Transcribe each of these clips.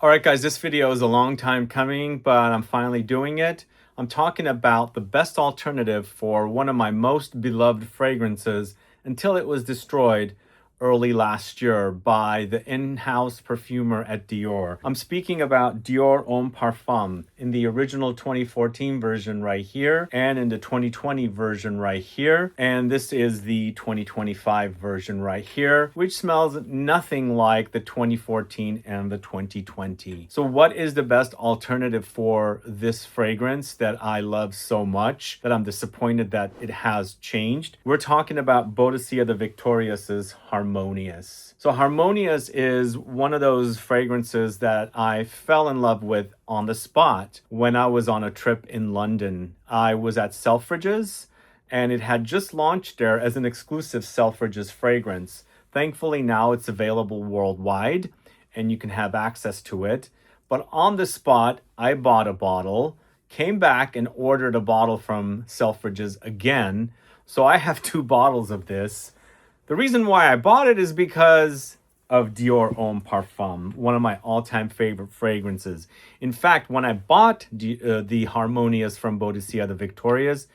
All right, guys, this video is a long time coming, but I'm finally doing it. I'm talking about the best alternative for one of my most beloved fragrances until it was destroyed early last year by the in-house perfumer at Dior. I'm speaking about Dior Homme Parfum in the original 2014 version right here and in the 2020 version right here. And this is the 2025 version right here, which smells nothing like the 2014 and the 2020. So what is the best alternative for this fragrance that I love so much that I'm disappointed that it has changed? We're talking about Boadicea the Victorious Harmonious. So Harmonious is one of those fragrances that I fell in love with on the spot when I was on a trip in London. I was at Selfridges and it had just launched there as an exclusive Selfridges fragrance. Thankfully now it's available worldwide and you can have access to it. But on the spot, I bought a bottle, came back and ordered a bottle from Selfridges again. So I have 2 bottles of this. The reason why I bought it is because of Dior Homme Parfum, one of my all-time favorite fragrances. In fact, when I bought the Harmonious from Boadicea the Victorious,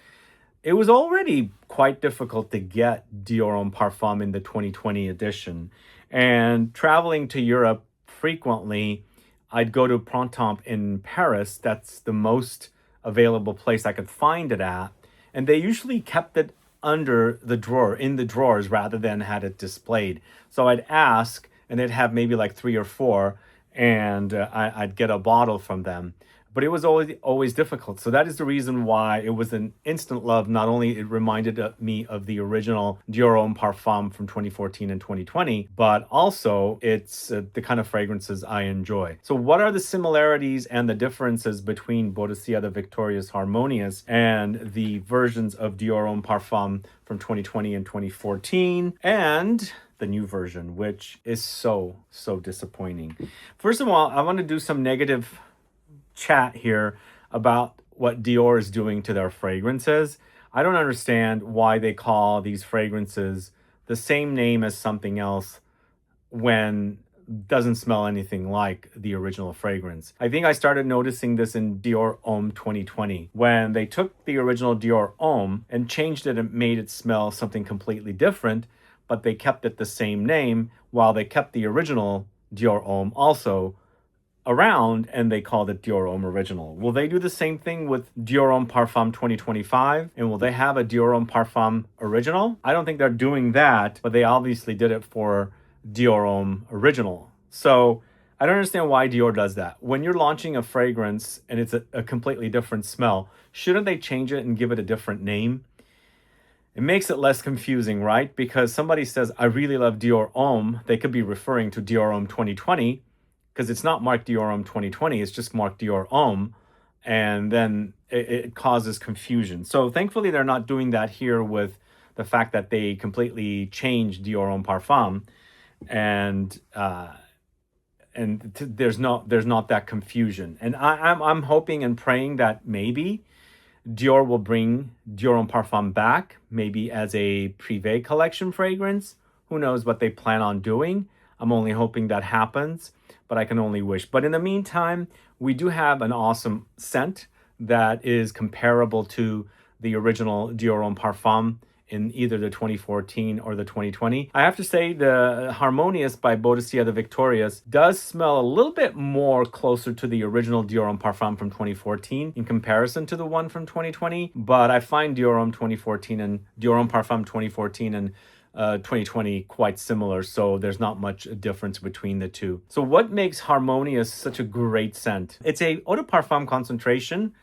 it was already quite difficult to get Dior Homme Parfum in the 2020 edition. And traveling to Europe frequently, I'd go to Printemps in Paris. That's the most available place I could find it at. And they usually kept it under the drawer, in the drawers, rather than had it displayed. So I'd ask, and they'd have maybe like 3 or 4, and I'd get a bottle from them. But it was always difficult. So that is the reason why it was an instant love. Not only it reminded me of the original Dior Homme Parfum from 2014 and 2020, but also it's the kind of fragrances I enjoy. So what are the similarities and the differences between Boadicea the Victorious Harmonious and the versions of Dior Homme Parfum from 2020 and 2014 and the new version, which is so disappointing? First of all, I want to do some negative chat here about what Dior is doing to their fragrances. I don't understand why they call these fragrances the same name as something else when doesn't smell anything like the original fragrance. I think I started noticing this in Dior Homme 2020 when they took the original Dior Homme and changed it and made it smell something completely different, but they kept it the same name while they kept the original Dior Homme also around and they called it Dior Homme Original. Will they do the same thing with Dior Homme Parfum 2025? And will they have a Dior Homme Parfum Original? I don't think they're doing that, but they obviously did it for Dior Homme Original. So I don't understand why Dior does that. When you're launching a fragrance and it's a completely different smell, shouldn't they change it and give it a different name? It makes it less confusing, right? Because somebody says, I really love Dior Homme, they could be referring to Dior Homme 2020, because it's not marked Dior Homme 2020, it's just marked Dior Homme, and then it causes confusion. So thankfully they're not doing that here with the fact that they completely changed Dior Homme Parfum, and there's not that confusion. And I'm hoping and praying that maybe Dior will bring Dior Homme Parfum back, maybe as a privé collection fragrance. Who knows what they plan on doing? I'm only hoping that happens, but I can only wish. But in the meantime, we do have an awesome scent that is comparable to the original Dior Homme Parfum in either the 2014 or the 2020. I have to say the Harmonious by Boadicea the Victorious does smell a little bit more closer to the original Dior Homme Parfum from 2014 in comparison to the one from 2020. But I find Dior Homme 2014 and Dior Homme Parfum 2014 and 2020 quite similar, so there's not much difference between the two. So what makes Harmonious such a great scent? It's a eau de parfum concentration,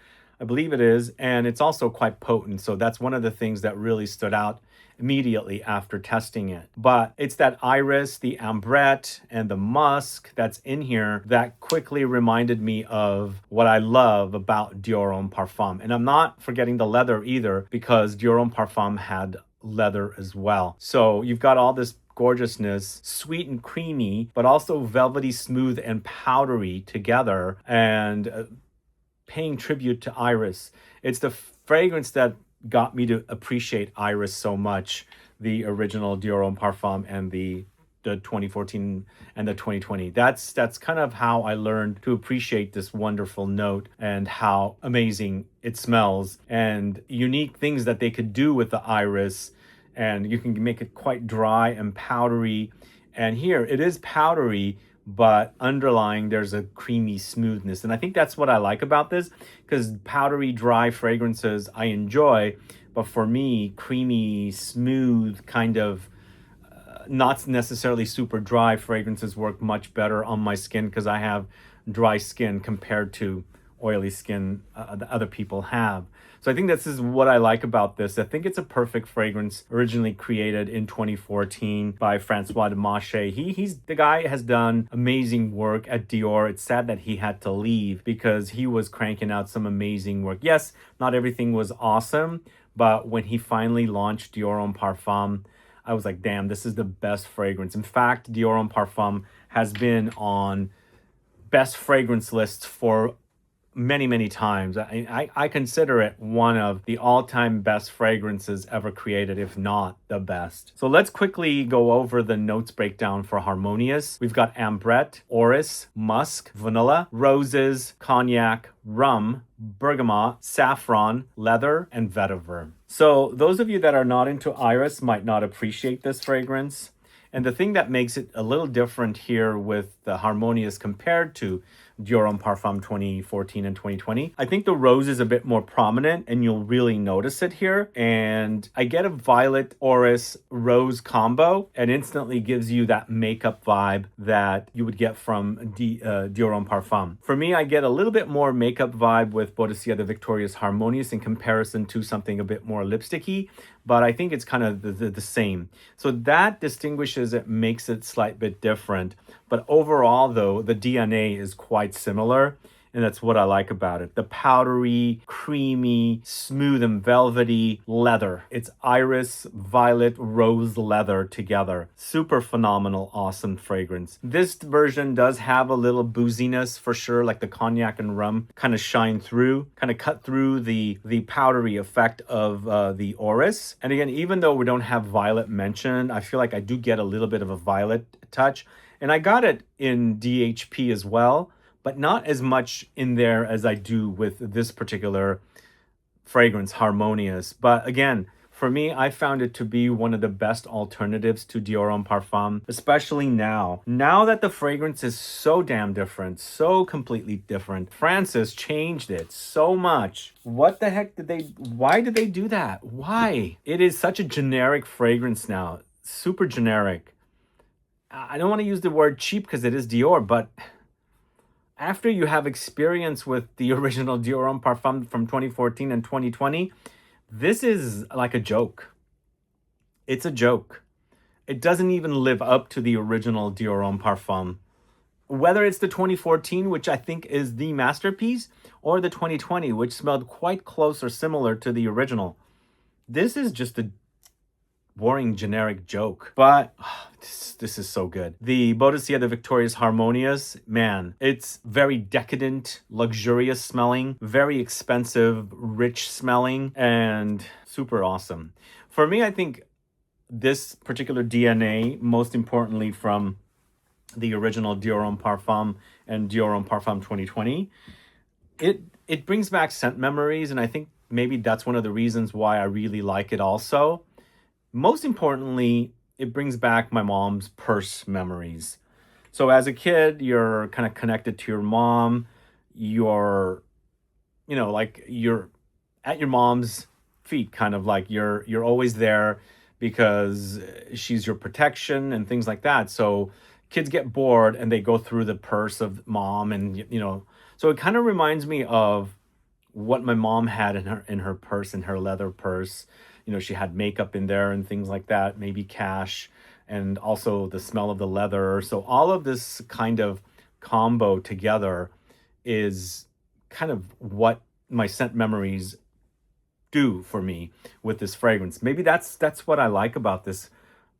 I believe it is, and it's also quite potent. So that's one of the things that really stood out immediately after testing it. But it's that iris, the ambrette, and the musk that's in here that quickly reminded me of what I love about Dior Homme Parfum. And I'm not forgetting the leather either, because Dior Homme Parfum had leather as well. So you've got all this gorgeousness, sweet and creamy, but also velvety, smooth and powdery together, and paying tribute to iris. It's the fragrance that got me to appreciate iris so much, the original Dior Homme Parfum and the the 2014 and the 2020. That's kind of how I learned to appreciate this wonderful note and how amazing it smells and unique things that they could do with the iris. And you can make it quite dry and powdery. And here it is powdery, but underlying there's a creamy smoothness. And I think that's what I like about this, because powdery, dry fragrances I enjoy, but for me, creamy, smooth, kind of not necessarily super dry fragrances work much better on my skin, because I have dry skin compared to oily skin that other people have. So I think this is what I like about this. I think it's a perfect fragrance, originally created in 2014 by Francois Demachet. He's the guy has done amazing work at Dior. It's sad that he had to leave because he was cranking out some amazing work. Yes, not everything was awesome, but when he finally launched Dior Homme Parfum, I was like, damn, this is the best fragrance. In fact, Dior Homme Parfum has been on best fragrance lists for many times. I consider it one of the all-time best fragrances ever created, if not the best. So let's quickly go over the notes breakdown for Harmonious. We've got Ambrette, Orris, Musk, vanilla, roses, cognac, rum, bergamot, saffron, leather, and vetiver. So those of you that are not into iris might not appreciate this fragrance. And the thing that makes it a little different here with the Harmonious compared to Dior Homme Parfum 2014 and 2020, I think the rose is a bit more prominent and you'll really notice it here. And I get a violet Orris rose combo and instantly gives you that makeup vibe that you would get from Dior Homme Parfum. For me, I get a little bit more makeup vibe with Boadicea the Victorious Harmonious in comparison to something a bit more lipsticky, but I think it's kind of the same. So that distinguishes it, makes it a slight bit different. But overall, though, the DNA is quite similar, and that's what I like about it. The powdery, creamy, smooth and velvety leather. It's iris, violet, rose leather together. Super phenomenal, awesome fragrance. This version does have a little booziness for sure, like the cognac and rum kind of shine through, kind of cut through the powdery effect of the Orris. And again, even though we don't have violet mentioned, I feel like I do get a little bit of a violet touch. And I got it in DHP as well, but not as much in there as I do with this particular fragrance, Harmonious. But again, for me, I found it to be one of the best alternatives to Dior Homme Parfum, especially now. Now that the fragrance is so damn different, so completely different. Francis changed it so much. What the heck why did they do that? Why? It is such a generic fragrance now, super generic. I don't want to use the word cheap because it is Dior, but after you have experience with the original Dior Homme Parfum from 2014 and 2020, this is like a joke. It's a joke. It doesn't even live up to the original Dior Homme Parfum. Whether it's the 2014, which I think is the masterpiece, or the 2020, which smelled quite close or similar to the original. This is just a boring generic joke, but this is so good. The Boadicea the Victorious Harmonious, man, it's very decadent, luxurious smelling, very expensive, rich smelling, and super awesome. For me, I think this particular DNA, most importantly from the original Dior Homme Parfum and Dior Homme Parfum 2020, it brings back scent memories, and I think maybe that's one of the reasons why I really like it also. Most importantly, it brings back my mom's purse memories. So as a kid, you're kind of connected to your mom. You're, like you're at your mom's feet, kind of like you're always there because she's your protection and things like that. So kids get bored and they go through the purse of mom, and so it kind of reminds me of what my mom had in her purse, in her leather purse. She had makeup in there and things like that, maybe cash, and also the smell of the leather. So all of this kind of combo together is kind of what my scent memories do for me with this fragrance. Maybe that's what I like about this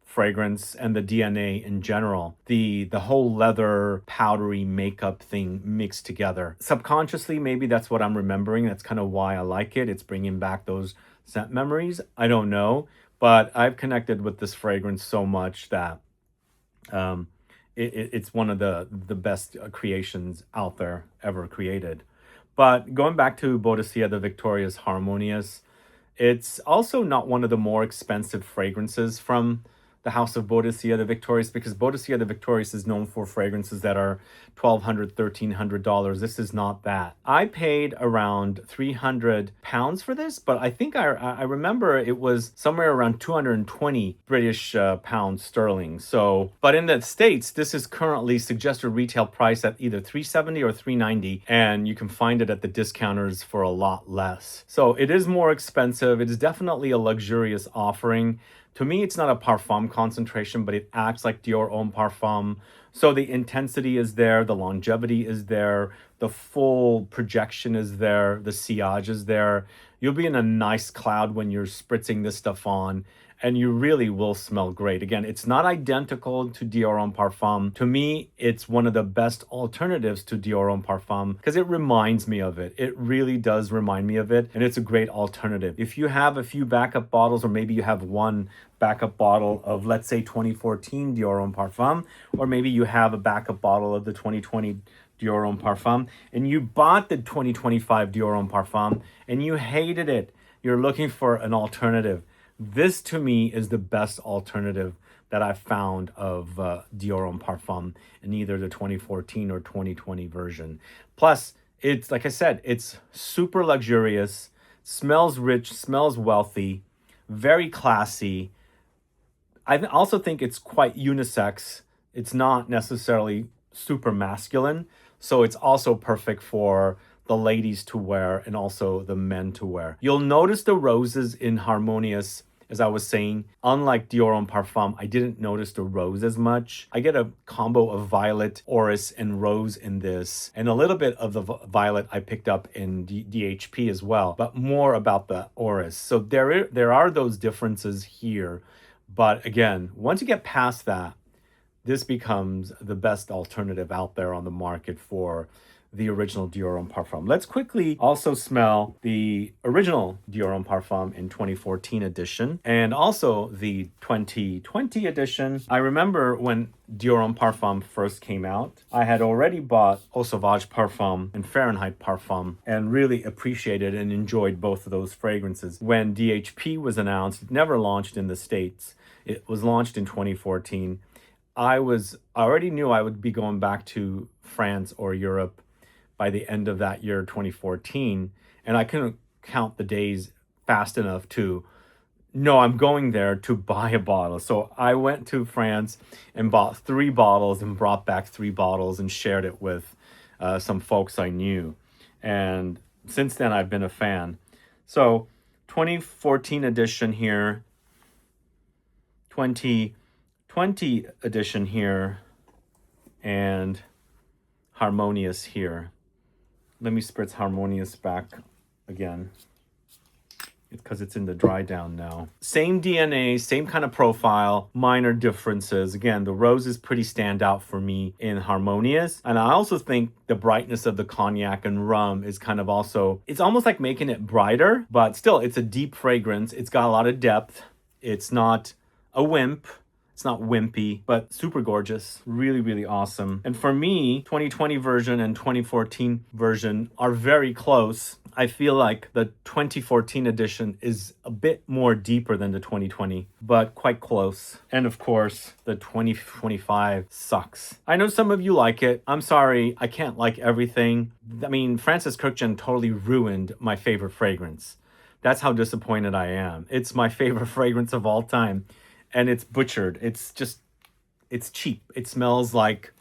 fragrance and the DNA in general. The whole leather, powdery makeup thing mixed together. Subconsciously, maybe that's what I'm remembering. That's kind of why I like it. It's bringing back those scent memories. I don't know, but I've connected with this fragrance so much that Um, it's one of the best creations out there ever created. But going back to Boadicea the Victorious Harmonious, it's also not one of the more expensive fragrances from the house of Boadicea the Victorious, because Boadicea the Victorious is known for fragrances that are $1,200, $1,300. This is not that. I paid around £300 for this, but I think I remember it was somewhere around 220 British pounds sterling. So, but in the States, this is currently suggested retail price at either 370 or 390, and you can find it at the discounters for a lot less. So it is more expensive. It is definitely a luxurious offering. To me, it's not a parfum concentration, but it acts like Dior Homme Parfum. So the intensity is there, the longevity is there, the full projection is there, the sillage is there. You'll be in a nice cloud when you're spritzing this stuff on, and you really will smell great. Again, it's not identical to Dior Homme Parfum. To me, it's one of the best alternatives to Dior Homme Parfum because it reminds me of it. It really does remind me of it, and it's a great alternative. If you have a few backup bottles, or maybe you have one backup bottle of, let's say, 2014 Dior Homme Parfum, or maybe you have a backup bottle of the 2020 Dior Homme Parfum, and you bought the 2025 Dior Homme Parfum, and you hated it. You're looking for an alternative. This, to me, is the best alternative that I've found of Dior Homme Parfum in either the 2014 or 2020 version. Plus, it's, like I said, it's super luxurious, smells rich, smells wealthy, very classy. I also think it's quite unisex. It's not necessarily super masculine, so it's also perfect for the ladies to wear and also the men to wear. You'll notice the roses in Harmonious. As I was saying, unlike Dior Homme Parfum, I didn't notice the rose as much. I get a combo of violet, Orris, and rose in this, and a little bit of the violet I picked up in DHP as well, but more about the Orris. So there are those differences here. But again, once you get past that, this becomes the best alternative out there on the market for the original Dior Homme Parfum. Let's quickly also smell the original Dior Homme Parfum in 2014 edition and also the 2020 edition. I remember when Dior Homme Parfum first came out, I had already bought Eau Sauvage Parfum and Fahrenheit Parfum and really appreciated and enjoyed both of those fragrances. When DHP was announced, it never launched in the States. It was launched in 2014. I already knew I would be going back to France or Europe by the end of that year, 2014, and I couldn't count the days fast enough to know I'm going there to buy a bottle. So I went to France and bought 3 bottles and brought back 3 bottles and shared it with some folks I knew. And since then, I've been a fan. So 2014 edition here, 2020 edition here, and Harmonious here. Let me spritz Harmonious back again because it's in the dry down now. Same DNA, same kind of profile, minor differences. Again, the rose is pretty standout for me in Harmonious. And I also think the brightness of the cognac and rum is kind of also, it's almost like making it brighter, but still it's a deep fragrance. It's got a lot of depth. It's not a wimp. It's not wimpy, but super gorgeous. Really, really awesome. And for me, 2020 version and 2014 version are very close. I feel like the 2014 edition is a bit more deeper than the 2020, but quite close. And of course, the 2025 sucks. I know some of you like it. I'm sorry, I can't like everything. I mean, Francis Kurkdjian totally ruined my favorite fragrance. That's how disappointed I am. It's my favorite fragrance of all time. And it's butchered. It's cheap. It smells like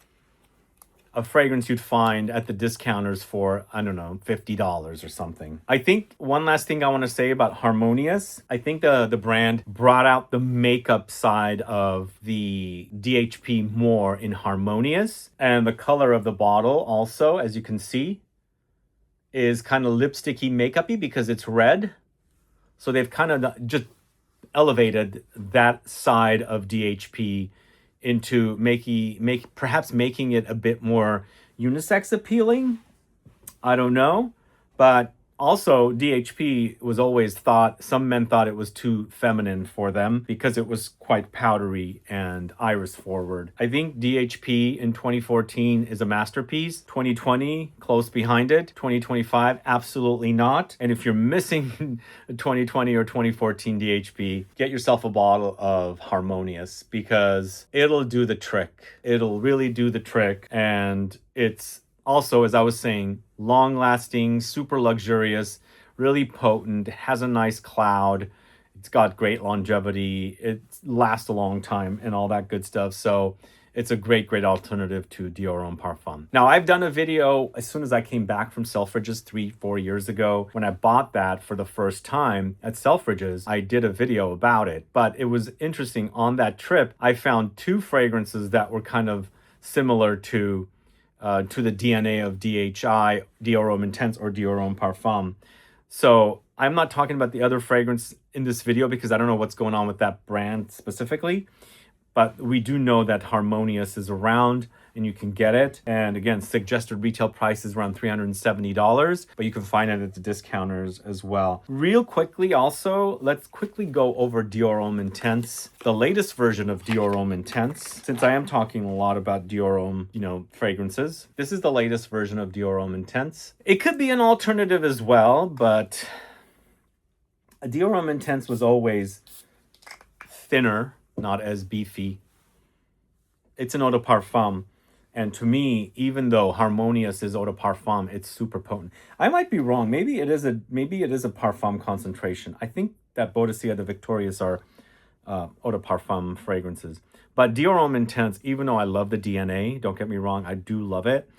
a fragrance you'd find at the discounters for, I don't know, $50 or something. I think one last thing I want to say about Harmonious, I think the brand brought out the makeup side of the DHP more in Harmonious. And the color of the bottle also, as you can see, is kind of lipsticky makeupy because it's red. So they've kind of just elevated that side of DHP into perhaps making it a bit more unisex appealing. I don't know, but Also, DHP was always thought, some men thought it was too feminine for them because it was quite powdery and iris forward. I think DHP in 2014 is a masterpiece. 2020, close behind it. 2025, absolutely not. And if you're missing 2020 or 2014 DHP, get yourself a bottle of Harmonious because it'll do the trick. It'll really do the trick. And it's also, as I was saying, long-lasting, super luxurious, really potent, has a nice cloud. It's got great longevity. It lasts a long time and all that good stuff. So it's a great, great alternative to Dior Homme Parfum. Now, I've done a video as soon as I came back from Selfridges 3-4 years ago. When I bought that for the first time at Selfridges, I did a video about it. But it was interesting. On that trip, I found two fragrances that were kind of similar to the DNA of DHI, Dior Homme Intense, or Dior Homme Parfum. So I'm not talking about the other fragrance in this video because I don't know what's going on with that brand specifically. But we do know that Harmonious is around and you can get it. And again, suggested retail price is around $370, but you can find it at the discounters as well. Real quickly also, let's quickly go over Dior Homme Intense, the latest version of Dior Homme Intense. Since I am talking a lot about Dior Homme, fragrances, this is the latest version of Dior Homme Intense. It could be an alternative as well, but Dior Homme Intense was always thinner, not as beefy. It's an eau de parfum. And to me, even though Harmonious is eau de parfum, it's super potent. I might be wrong. Maybe it is a parfum concentration. I think that Boadicea the Victorious are eau de parfum fragrances. But Dior Homme Intense, even though I love the DNA, don't get me wrong, I do love it.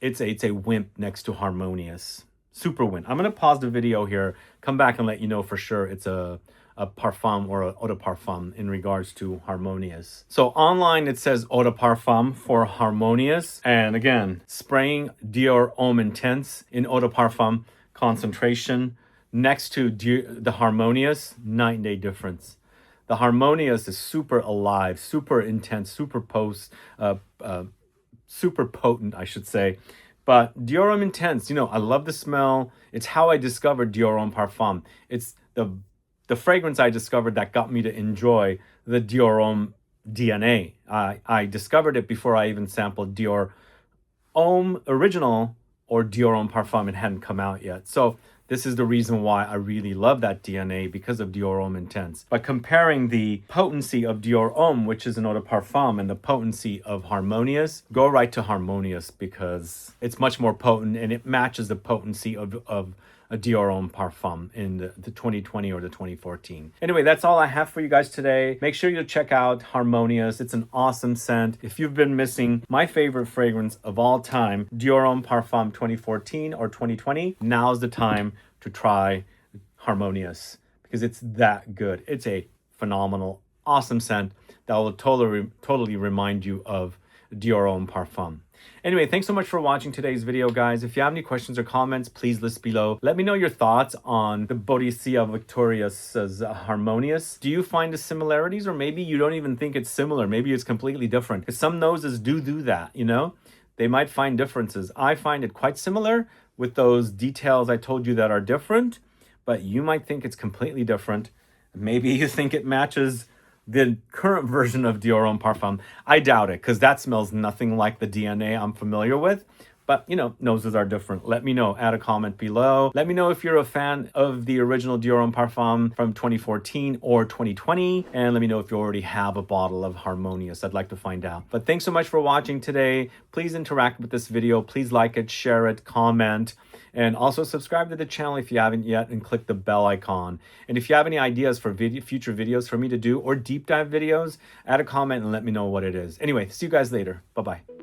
It's a wimp next to Harmonious. Super wimp. I'm going to pause the video here, come back and let you know for sure it's a parfum or a eau de parfum in regards to Harmonious. So online it says eau de parfum for Harmonious. And again, spraying Dior Homme Intense in eau de parfum concentration next to the Harmonious, night and day difference. The Harmonious is super alive, super intense, super potent, I should say. But Dior Homme Intense, I love the smell. It's how I discovered Dior Homme Parfum. It's the fragrance I discovered that got me to enjoy the Dior Homme DNA. I discovered it before I even sampled Dior Homme Original or Dior Homme Parfum. It hadn't come out yet. So this is the reason why I really love that DNA, because of Dior Homme Intense. But comparing the potency of Dior Homme, which is an eau de parfum, and the potency of Harmonious, go right to Harmonious because it's much more potent and it matches the potency of a Dior Homme Parfum in the 2020 or the 2014. Anyway, that's all I have for you guys today. Make sure you check out Harmonious. It's an awesome scent. If you've been missing my favorite fragrance of all time, Dior Homme Parfum 2014 or 2020, now's the time to try Harmonious because it's that good. It's a phenomenal, awesome scent that will totally remind you of Dior Homme Parfum. Anyway, thanks so much for watching today's video, guys. If you have any questions or comments, please list below. Let me know your thoughts on the Boadicea Victorious Harmonious. Do you find the similarities, or maybe you don't even think it's similar? Maybe it's completely different. Because some noses do that, They might find differences. I find it quite similar with those details I told you that are different, but you might think it's completely different. Maybe you think it matches the current version of Dior Homme Parfum. I doubt it, because that smells nothing like the DNA I'm familiar with. But, noses are different. Let me know. Add a comment below. Let me know if you're a fan of the original Dior Homme Parfum from 2014 or 2020. And let me know if you already have a bottle of Harmonious. I'd like to find out. But thanks so much for watching today. Please interact with this video. Please like it, share it, comment. And also subscribe to the channel if you haven't yet, and click the bell icon. And if you have any ideas for future videos for me to do, or deep dive videos, add a comment and let me know what it is. Anyway, see you guys later. Bye-bye.